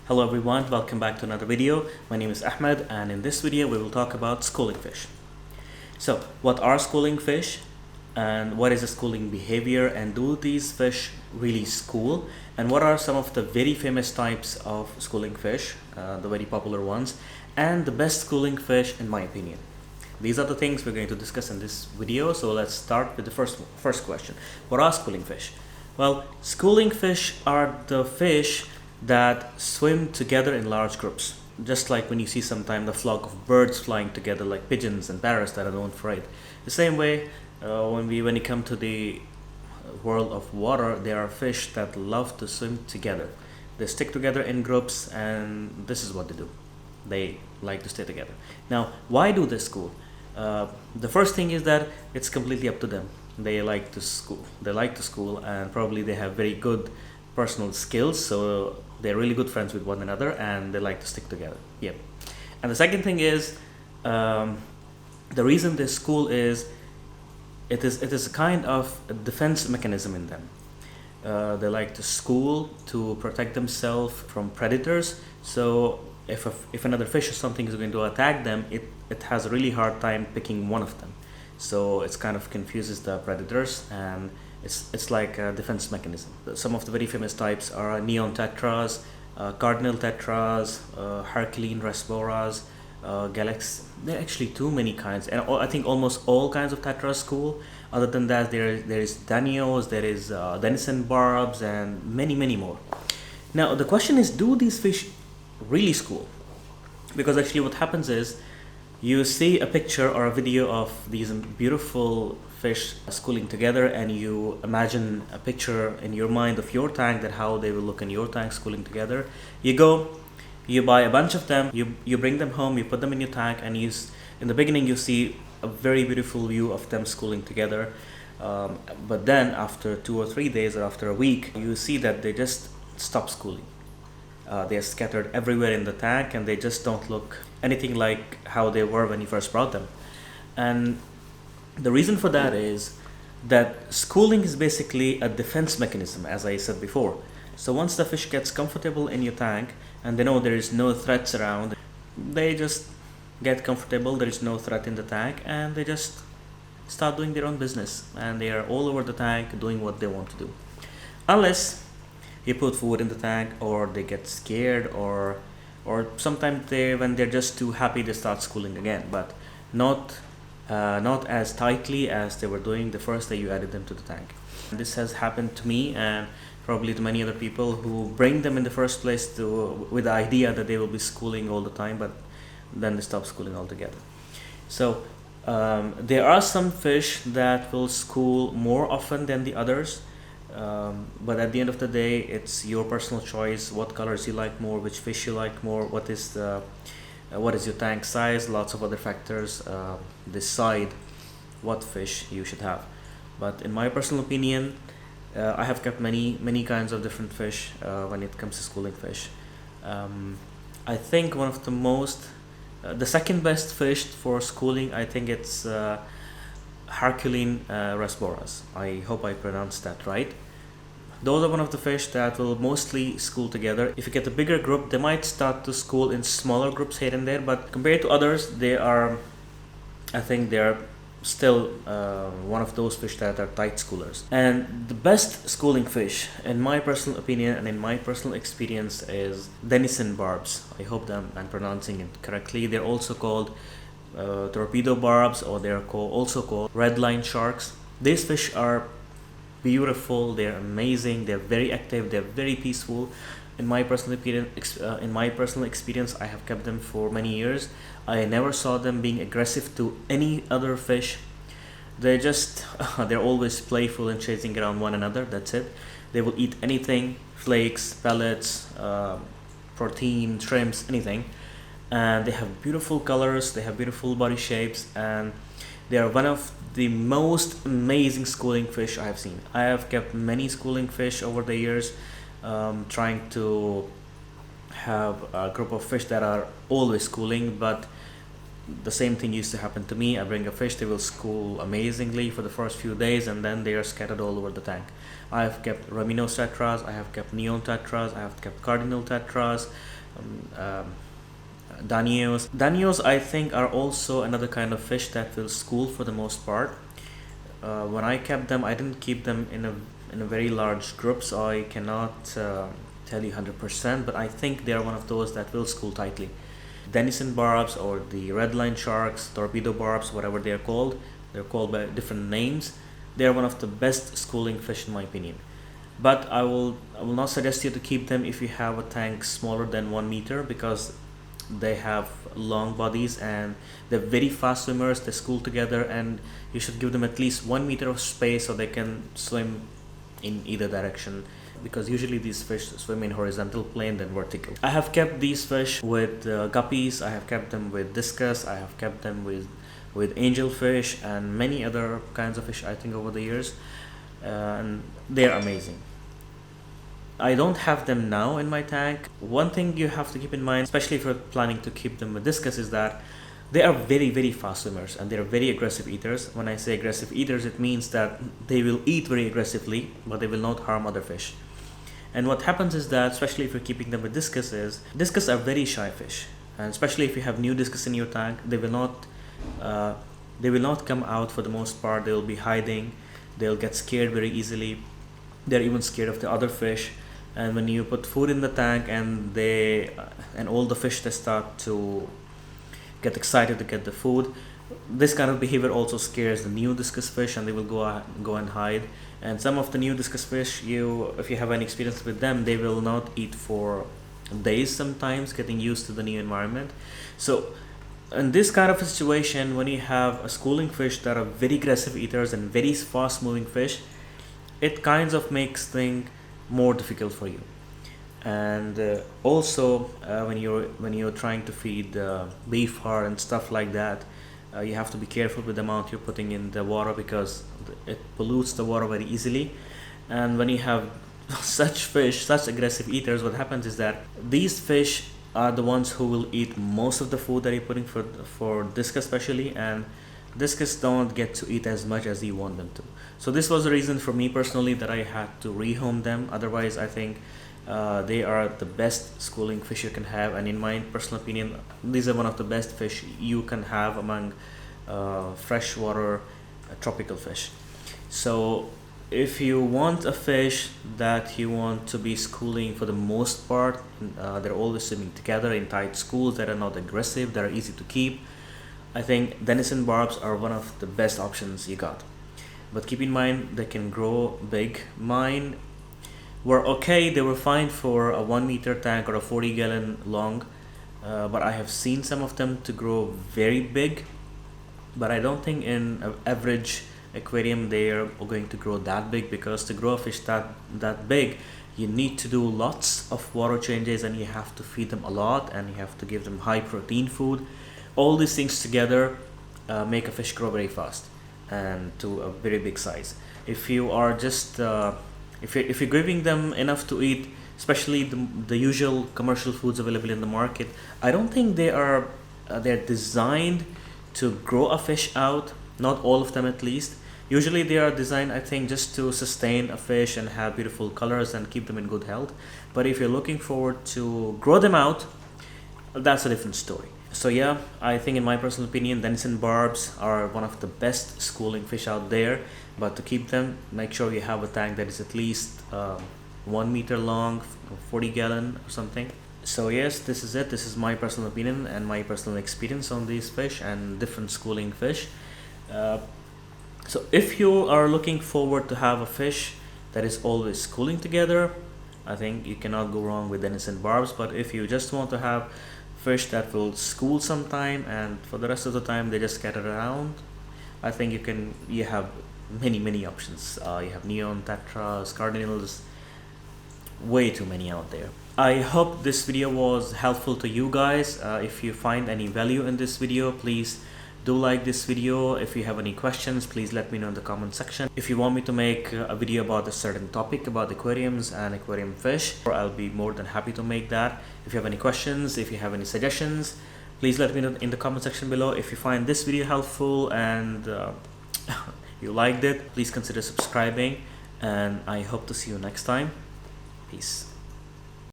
Hello everyone, welcome back to another video. My name is Ahmed, and in this video we will talk about schooling fish. So what are schooling fish and what is a schooling behavior, and do these fish really school, and what are some of the very famous types of schooling fish, the very popular ones, and the best schooling fish in my opinion. These are the things we're going to discuss in this video. So let's start with the first question. What are schooling fish? Well, schooling fish are the fish that swim together in large groups, just like when you see sometimes the flock of birds flying together, like pigeons and parrots that are known for it. The same way, when you come to the world of water, there are fish that love to swim together. They stick together in groups, and this is what they do. They like to stay together. Now, why do they school? The first thing is that it's completely up to them. They like to school, and probably they have very good personal skills, so they're really good friends with one another, and they like to stick together. Yep. And the second thing is, the reason they school is it is a kind of a defense mechanism in them. They like to school to protect themselves from predators. So if another fish or something is going to attack them, it has a really hard time picking one of them. So it's kind of confuses the predators, and it's like a defense mechanism. Some of the very famous types are neon tetras, cardinal tetras, Herculean rasboras, galaxy. There are actually too many kinds, and I think almost all kinds of tetras school. Other than that, there is danios, there is denison barbs, and many more. Now the question is, do these fish really school? Because actually what happens is, you see a picture or a video of these beautiful fish schooling together, and you imagine a picture in your mind of your tank, that how they will look in your tank schooling together. You buy a bunch of them, you bring them home, you put them in your tank, and in the beginning you see a very beautiful view of them schooling together. But then after 2 or 3 days, or after a week, you see that they just stop schooling. They are scattered everywhere in the tank, and they just don't look anything like how they were when you first brought them. And the reason for that is that schooling is basically a defense mechanism, as I said before. So once the fish gets comfortable in your tank, and they know there is no threats around, they just get comfortable, there is no threat in the tank, and they just start doing their own business, and they are all over the tank doing what they want to do. Unless you put food in the tank, or they get scared, or sometimes when they're just too happy, they start schooling again, but not as tightly as they were doing the first day you added them to the tank. This has happened to me, and probably to many other people who bring them in the first place with the idea that they will be schooling all the time, but then they stop schooling altogether. So there are some fish that will school more often than the others. But at the end of the day, it's your personal choice, what colors you like more, which fish you like more, what is your tank size. Lots of other factors decide what fish you should have. But in my personal opinion, I have kept many kinds of different fish when it comes to schooling fish. I think one of the second best fish for schooling, I think it's Herculean rasboras. I hope I pronounced that right. Those are one of the fish that will mostly school together. If you get a bigger group, they might start to school in smaller groups here and there, but compared to others, I think they're still one of those fish that are tight schoolers. And the best schooling fish, in my personal opinion and in my personal experience, is denison barbs. I hope that I'm pronouncing it correctly. They're also called torpedo barbs, or they're also called red line sharks. These fish are beautiful, they're amazing, they're very active, they're very peaceful. In my personal experience, I have kept them for many years. I never saw them being aggressive to any other fish. They're always playful and chasing around one another. That's it. They will eat anything: flakes, pellets, protein, shrimps, anything. And they have beautiful colors, they have beautiful body shapes, and they are one of the most amazing schooling fish I have seen. I have kept many schooling fish over the years, trying to have a group of fish that are always schooling, but the same thing used to happen to me. I bring a fish, they will school amazingly for the first few days, and then they are scattered all over the tank. I have kept Raminos tetras, I have kept neon tetras, I have kept cardinal tetras, Danios. Danios, I think, are also another kind of fish that will school for the most part. When I kept them, I didn't keep them in a very large group, so I cannot tell you 100%, but I think they are one of those that will school tightly. Denison barbs, or the red line sharks, torpedo barbs, whatever they're called by different names. They are one of the best schooling fish in my opinion. But I will not suggest you to keep them if you have a tank smaller than 1 meter, because they have long bodies and they're very fast swimmers. They school together, and you should give them at least 1 meter of space so they can swim in either direction, because usually these fish swim in horizontal plane than vertical. I have kept these fish with guppies, I have kept them with discus, I have kept them with angelfish and many other kinds of fish, I think, over the years, and they're amazing. I don't have them now in my tank. One thing you have to keep in mind, especially if you're planning to keep them with discus, is that they are very, very fast swimmers and they're very aggressive eaters. When I say aggressive eaters, it means that they will eat very aggressively, but they will not harm other fish. And what happens is that, especially if you're keeping them with discus, are very shy fish, and especially if you have new discus in your tank, they will not come out for the most part. They will be hiding. They'll get scared very easily. They're even scared of the other fish. And when you put food in the tank and all the fish, they start to get excited to get the food, this kind of behavior also scares the new discus fish, and they will go and hide. And some of the new discus fish, if you have any experience with them, they will not eat for days sometimes, getting used to the new environment. So in this kind of a situation, when you have a schooling fish that are very aggressive eaters and very fast moving fish, it kind of makes things more difficult for you. And also when you're trying to feed beef heart and stuff like that, you have to be careful with the amount you're putting in the water, because it pollutes the water very easily. And when you have such aggressive eaters, what happens is that these fish are the ones who will eat most of the food that you're putting for discus especially, and discus don't get to eat as much as you want them to. So this was the reason for me personally that I had to rehome them. Otherwise, I think they are the best schooling fish you can have, and in my personal opinion, these are one of the best fish you can have among freshwater tropical fish. So if you want a fish that you want to be schooling for the most part, they're always swimming together in tight schools that are not aggressive, that are easy to keep, I think denison barbs are one of the best options you got. But keep in mind, they can grow big. Mine were okay, they were fine for a 1 meter tank or a 40-gallon long, but I have seen some of them to grow very big, but I don't think in an average aquarium they are going to grow that big, because to grow a fish that big, you need to do lots of water changes, and you have to feed them a lot, and you have to give them high protein food. All these things together make a fish grow very fast and to a very big size. If you are just if you're giving them enough to eat, especially the usual commercial foods available in the market, I don't think they're designed to grow a fish out. Not all of them, at least. Usually they are designed, I think, just to sustain a fish and have beautiful colors and keep them in good health. But if you're looking forward to grow them out, that's a different story. So yeah, I think in my personal opinion, denison barbs are one of the best schooling fish out there. But to keep them, make sure you have a tank that is at least 1 meter long, 40-gallon or something. So yes, this is it. This is my personal opinion and my personal experience on these fish and different schooling fish. So if you are looking forward to have a fish that is always schooling together, I think you cannot go wrong with denison barbs. But if you just want to have fish that will school sometime and for the rest of the time they just scatter around, I think you have many options. You have neon, tetras, cardinals, way too many out there. I hope this video was helpful to you guys. If you find any value in this video, please do like this video. If you have any questions, please let me know in the comment section. If you want me to make a video about a certain topic about aquariums and aquarium fish, I'll be more than happy to make that. If you have any questions, if you have any suggestions, Please let me know in the comment section below if you find this video helpful and you liked it. Please consider subscribing, and I hope to see you next time. Peace.